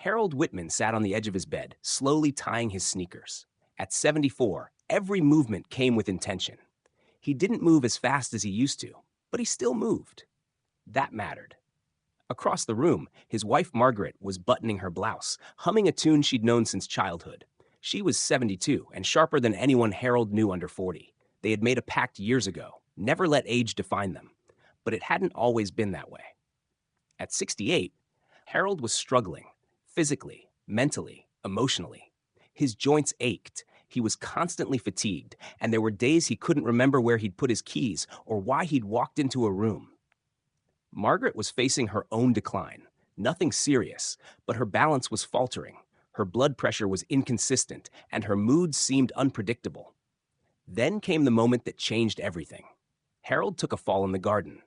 Harold Whitman sat on the edge of his bed, slowly tying his sneakers. At 74, every movement came with intention. He didn't move as fast as he used to, but he still moved. That mattered. Across the room, his wife Margaret was buttoning her blouse, humming a tune she'd known since childhood. She was 72 and sharper than anyone Harold knew under 40. They had made a pact years ago, never let age define them. But it hadn't always been that way. At 68, Harold was struggling, physically, mentally, emotionally. His joints ached, he was constantly fatigued, and there were days he couldn't remember where he'd put his keys or why he'd walked into a room. Margaret was facing her own decline. Nothing serious, but her balance was faltering. Her blood pressure was inconsistent, and her mood seemed unpredictable. Then came the moment that changed everything. Harold took a fall in the garden.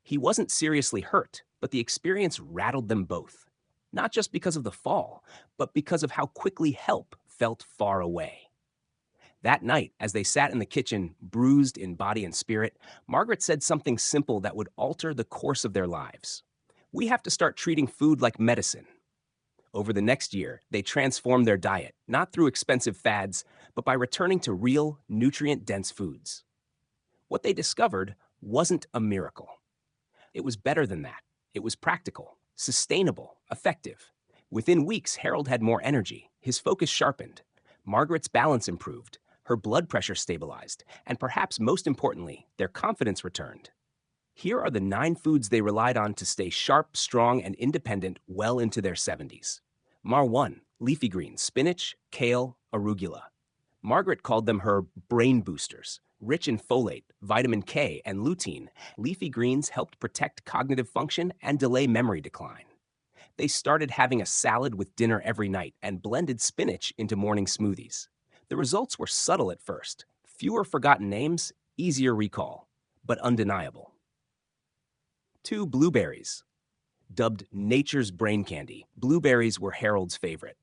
He wasn't seriously hurt, but the experience rattled them both. Not just because of the fall, but because of how quickly help felt far away. That night, as they sat in the kitchen, bruised in body and spirit, Margaret said something simple that would alter the course of their lives. We have to start treating food like medicine. Over the next year, they transformed their diet, not through expensive fads, but by returning to real, nutrient-dense foods. What they discovered wasn't a miracle. It was better than that. It was practical, sustainable, effective. Within weeks, Harold had more energy, his focus sharpened, Margaret's balance improved, her blood pressure stabilized, and perhaps most importantly, their confidence returned. Here are the 9 foods they relied on to stay sharp, strong, and independent well into their 70s. Mar 1, leafy greens, spinach, kale, arugula. Margaret called them her brain boosters. Rich in folate, vitamin K, and lutein, leafy greens helped protect cognitive function and delay memory decline. They started having a salad with dinner every night and blended spinach into morning smoothies. The results were subtle at first. Fewer forgotten names, easier recall, but undeniable. 2. Blueberries. Dubbed nature's brain candy, blueberries were Harold's favorite.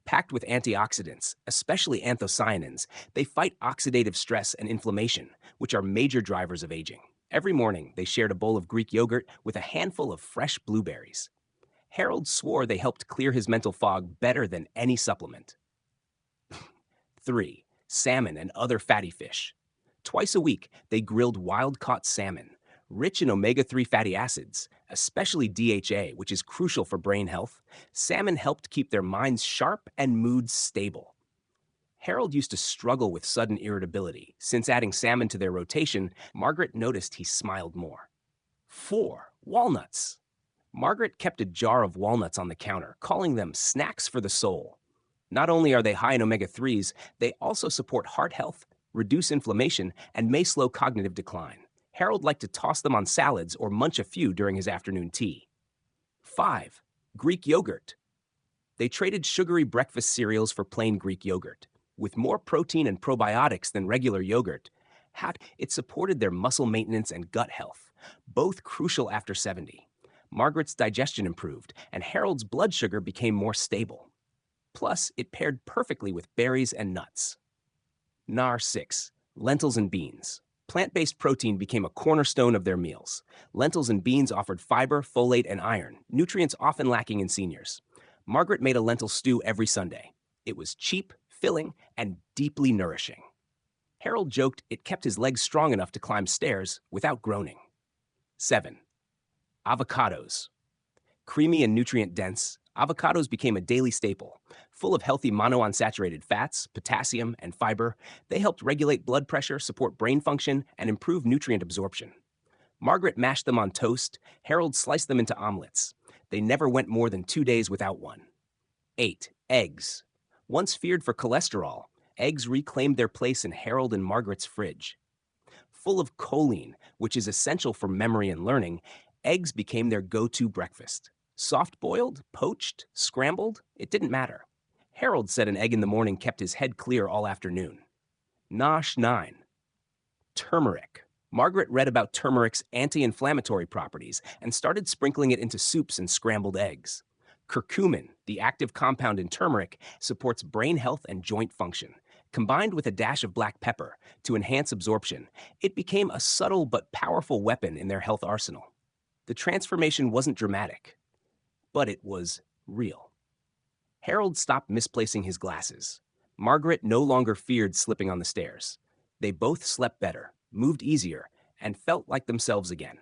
Packed with antioxidants, especially anthocyanins, they fight oxidative stress and inflammation, which are major drivers of aging. Every morning, they shared a bowl of Greek yogurt with a handful of fresh blueberries. Harold swore they helped clear his mental fog better than any supplement. 3. Salmon and other fatty fish. Twice a week, they grilled wild-caught salmon, rich in omega-3 fatty acids, especially DHA, which is crucial for brain health. Salmon helped keep their minds sharp and moods stable. Harold used to struggle with sudden irritability. Since adding salmon to their rotation, Margaret noticed he smiled more. 4. Walnuts. Margaret kept a jar of walnuts on the counter, calling them snacks for the soul. Not only are they high in omega-3s, they also support heart health, reduce inflammation, and may slow cognitive decline. Harold liked to toss them on salads or munch a few during his afternoon tea. 5. Greek yogurt. They traded sugary breakfast cereals for plain Greek yogurt. With more protein and probiotics than regular yogurt, it supported their muscle maintenance and gut health, both crucial after 70. Margaret's digestion improved, and Harold's blood sugar became more stable. Plus, it paired perfectly with berries and nuts. Nar 6. Lentils and beans. Plant-based protein became a cornerstone of their meals. Lentils and beans offered fiber, folate, and iron, nutrients often lacking in seniors. Margaret made a lentil stew every Sunday. It was cheap, filling, and deeply nourishing. Harold joked it kept his legs strong enough to climb stairs without groaning. 7. Avocados. Creamy and nutrient-dense, avocados became a daily staple. Full of healthy monounsaturated fats, potassium, and fiber, they helped regulate blood pressure, support brain function, and improve nutrient absorption. Margaret mashed them on toast. Harold sliced them into omelets. They never went more than 2 days without one. 8. Eggs. Once feared for cholesterol, eggs reclaimed their place in Harold and Margaret's fridge. Full of choline, which is essential for memory and learning, eggs became their go-to breakfast. Soft-boiled, poached, scrambled, it didn't matter. Harold said an egg in the morning kept his head clear all afternoon. Nosh 9. Turmeric. Margaret read about turmeric's anti-inflammatory properties and started sprinkling it into soups and scrambled eggs. Curcumin, the active compound in turmeric, supports brain health and joint function. Combined with a dash of black pepper to enhance absorption, it became a subtle but powerful weapon in their health arsenal. The transformation wasn't dramatic, but it was real. Harold stopped misplacing his glasses. Margaret no longer feared slipping on the stairs. They both slept better, moved easier, and felt like themselves again.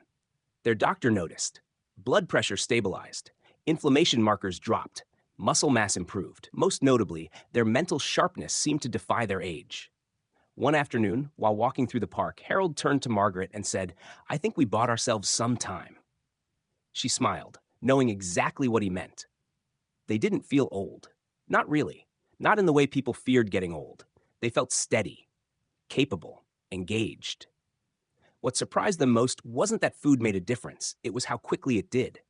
Their doctor noticed. Blood pressure stabilized. Inflammation markers dropped. Muscle mass improved. Most notably, their mental sharpness seemed to defy their age. One afternoon, while walking through the park, Harold turned to Margaret and said, "I think we bought ourselves some time." She smiled, knowing exactly what he meant. They didn't feel old. Not really. Not in the way people feared getting old. They felt steady, capable, engaged. What surprised them most wasn't that food made a difference, it was how quickly it did.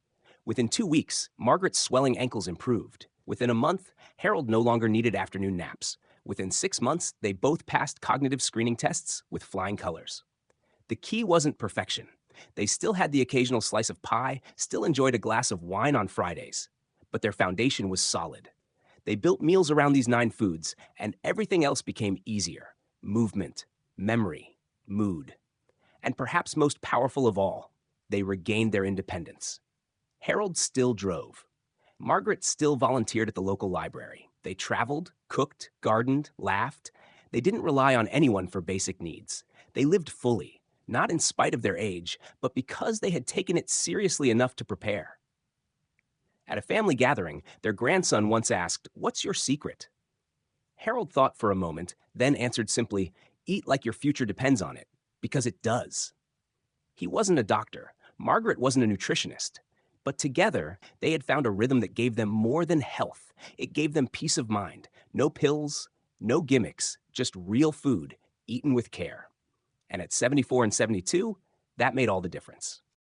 Within 2 weeks, Margaret's swelling ankles improved. Within a month, Harold no longer needed afternoon naps. Within 6 months, they both passed cognitive screening tests with flying colors. The key wasn't perfection. They still had the occasional slice of pie, still enjoyed a glass of wine on Fridays. But their foundation was solid. They built meals around these 9 foods, and everything else became easier: movement, memory, mood. And perhaps most powerful of all, they regained their independence. Harold still drove. Margaret still volunteered at the local library. They traveled, cooked, gardened, laughed. They didn't rely on anyone for basic needs. They lived fully, not in spite of their age, but because they had taken it seriously enough to prepare. At a family gathering, their grandson once asked, "What's your secret?" Harold thought for a moment, then answered simply, "Eat like your future depends on it, because it does." He wasn't a doctor. Margaret wasn't a nutritionist. But together, they had found a rhythm that gave them more than health. It gave them peace of mind. No pills, no gimmicks, just real food, eaten with care. And at 74 and 72, that made all the difference.